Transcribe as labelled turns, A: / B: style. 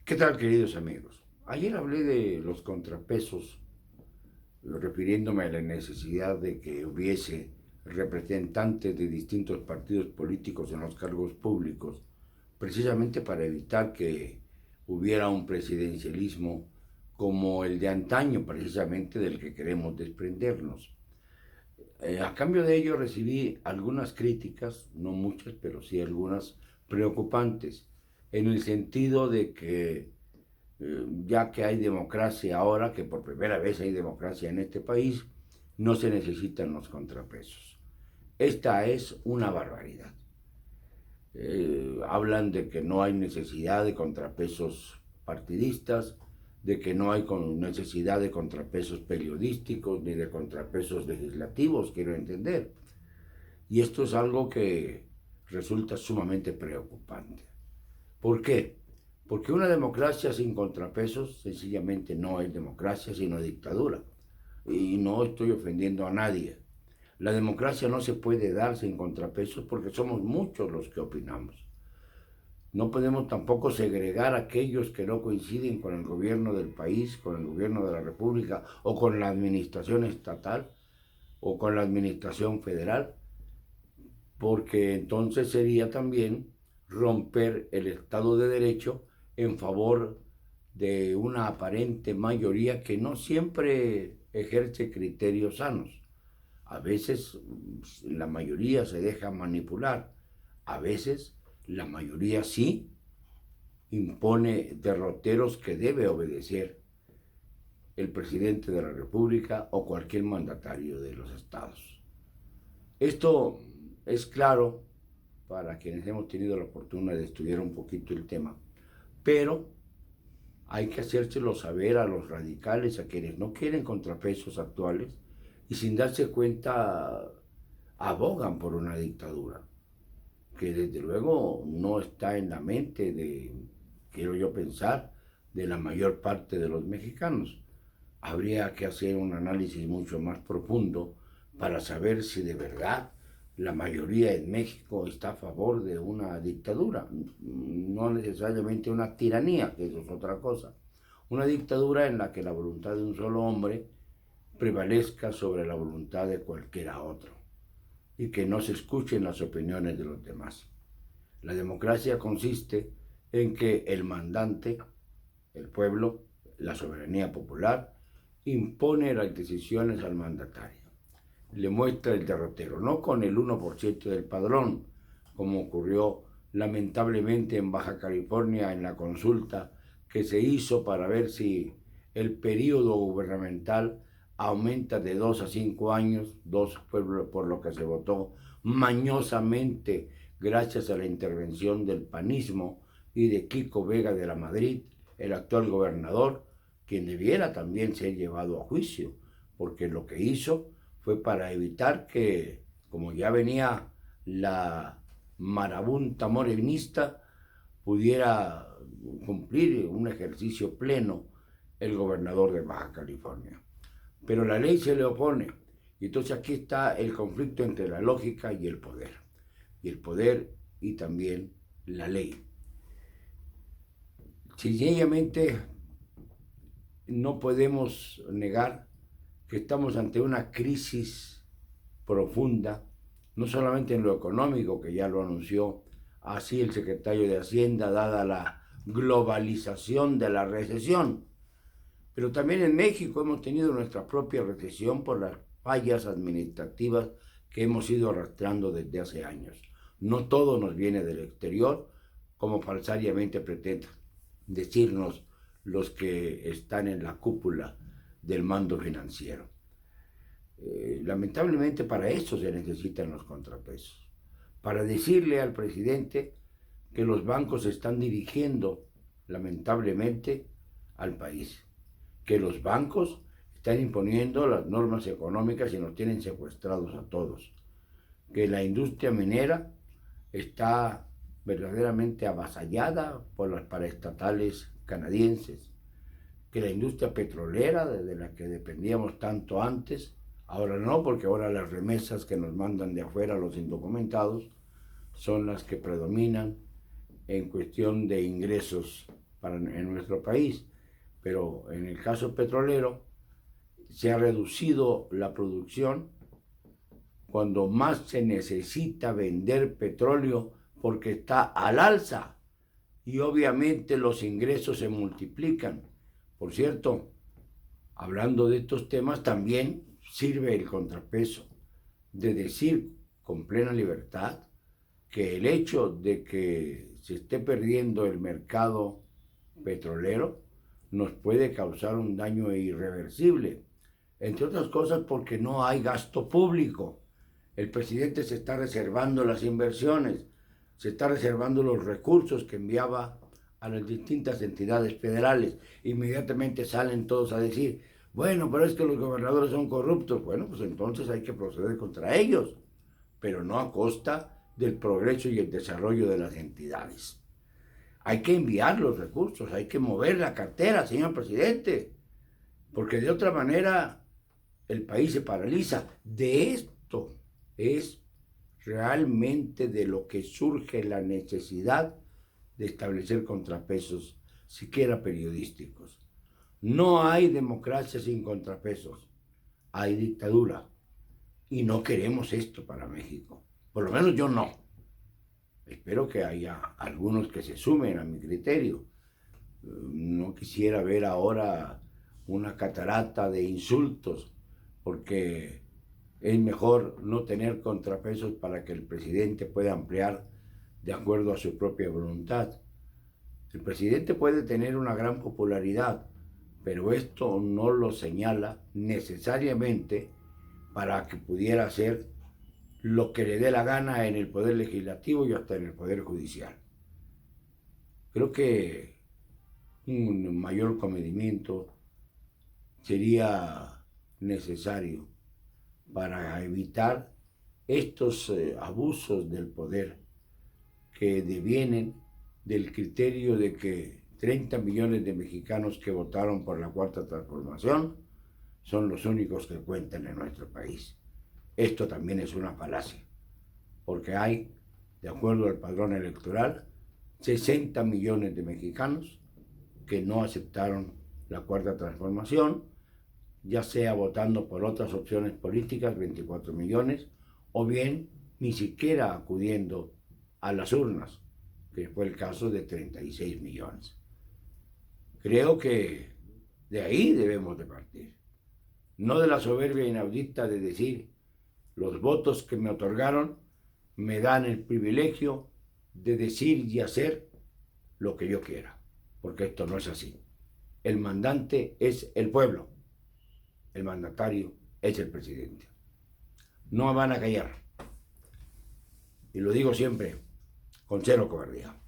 A: ¿Qué tal, queridos amigos? Ayer hablé de los contrapesos, refiriéndome a la necesidad de que hubiese representantes de distintos partidos políticos en los cargos públicos, precisamente para evitar que hubiera un presidencialismo como el de antaño, precisamente del que queremos desprendernos. A cambio de ello recibí algunas críticas, no muchas, pero sí algunas preocupantes, en el sentido de que ya que hay democracia ahora, que por primera vez hay democracia en este país, no se necesitan los contrapesos. Esta es una barbaridad. Hablan de que no hay necesidad de contrapesos partidistas, de que no hay necesidad de contrapesos periodísticos ni de contrapesos legislativos, quiero entender. Y esto es algo que resulta sumamente preocupante. ¿Por qué? Porque una democracia sin contrapesos sencillamente no es democracia, sino dictadura. Y no estoy ofendiendo a nadie. La democracia no se puede dar sin contrapesos porque somos muchos los que opinamos. No podemos tampoco segregar a aquellos que no coinciden con el gobierno del país, con el gobierno de la República o con la administración estatal o con la administración federal, porque entonces sería también romper el Estado de Derecho en favor de una aparente mayoría que no siempre ejerce criterios sanos. A veces la mayoría se deja manipular, a veces la mayoría sí impone derroteros que debe obedecer el presidente de la República o cualquier mandatario de los estados. Esto es claro para quienes hemos tenido la fortuna de estudiar un poquito el tema, pero hay que hacérselo saber a los radicales, a quienes no quieren contrapesos actuales y sin darse cuenta abogan por una dictadura, que desde luego no está en la mente de, quiero yo pensar, de la mayor parte de los mexicanos. Habría que hacer un análisis mucho más profundo para saber si de verdad la mayoría en México está a favor de una dictadura, no necesariamente una tiranía, que eso es otra cosa. Una dictadura en la que la voluntad de un solo hombre prevalezca sobre la voluntad de cualquiera otro y que no se escuchen las opiniones de los demás. La democracia consiste en que el mandante, el pueblo, la soberanía popular, impone las decisiones al mandatario. Le muestra el derrotero, no con el 1% del padrón, como ocurrió lamentablemente en Baja California en la consulta que se hizo para ver si el periodo gubernamental aumenta de 2 a 5 años, 2 por lo que se votó mañosamente gracias a la intervención del panismo y de Kiko Vega de la Madrid, el actual gobernador, quien debiera también ser llevado a juicio, porque lo que hizo fue para evitar que, como ya venía la marabunta morenista, pudiera cumplir un ejercicio pleno el gobernador de Baja California. Pero la ley se le opone. Y entonces aquí está el conflicto entre la lógica y el poder. Y el poder y también la ley. Sencillamente no podemos negar que estamos ante una crisis profunda, no solamente en lo económico, que ya lo anunció así el secretario de Hacienda, dada la globalización de la recesión, pero también en México hemos tenido nuestra propia recesión por las fallas administrativas que hemos ido arrastrando desde hace años. No todo nos viene del exterior, como falsariamente pretenden decirnos los que están en la cúpula del mando financiero. Lamentablemente para eso se necesitan los contrapesos, para decirle al presidente que los bancos están dirigiendo lamentablemente al país, que los bancos están imponiendo las normas económicas y nos tienen secuestrados a todos, que la industria minera está verdaderamente avasallada por las paraestatales canadienses, que la industria petrolera, de la que dependíamos tanto antes, ahora no, porque ahora las remesas que nos mandan de afuera los indocumentados son las que predominan en cuestión de ingresos en nuestro país, pero en el caso petrolero se ha reducido la producción cuando más se necesita vender petróleo porque está al alza y obviamente los ingresos se multiplican. Por cierto, hablando de estos temas, también sirve el contrapeso de decir con plena libertad que el hecho de que se esté perdiendo el mercado petrolero nos puede causar un daño irreversible, entre otras cosas porque no hay gasto público. El presidente se está reservando las inversiones, se está reservando los recursos que enviaba a las distintas entidades federales. Inmediatamente salen todos a decir, bueno, pero es que los gobernadores son corruptos. Bueno, pues entonces hay que proceder contra ellos, pero no a costa del progreso y el desarrollo de las entidades. Hay que enviar los recursos, hay que mover la cartera, señor presidente, porque de otra manera el país se paraliza. De esto es realmente de lo que surge la necesidad de establecer contrapesos, siquiera periodísticos. No hay democracia sin contrapesos, hay dictadura. Y no queremos esto para México. Por lo menos yo no. Espero que haya algunos que se sumen a mi criterio. No quisiera ver ahora una catarata de insultos, porque es mejor no tener contrapesos para que el presidente pueda ampliar de acuerdo a su propia voluntad. El presidente puede tener una gran popularidad, pero esto no lo señala necesariamente para que pudiera hacer lo que le dé la gana en el Poder Legislativo y hasta en el Poder Judicial. Creo que un mayor comedimiento sería necesario para evitar estos abusos del poder que devienen del criterio de que 30 millones de mexicanos que votaron por la Cuarta Transformación son los únicos que cuentan en nuestro país. Esto también es una falacia, porque hay, de acuerdo al padrón electoral, 60 millones de mexicanos que no aceptaron la Cuarta Transformación, ya sea votando por otras opciones políticas, 24 millones, o bien ni siquiera acudiendo a las urnas, que fue el caso de 36 millones. Creo que de ahí debemos de partir, no de la soberbia inaudita de decir, los votos que me otorgaron me dan el privilegio de decir y hacer lo que yo quiera, porque esto no es así. El mandante es el pueblo, el mandatario es el presidente. No me van a callar, y lo digo siempre con cero cobardía.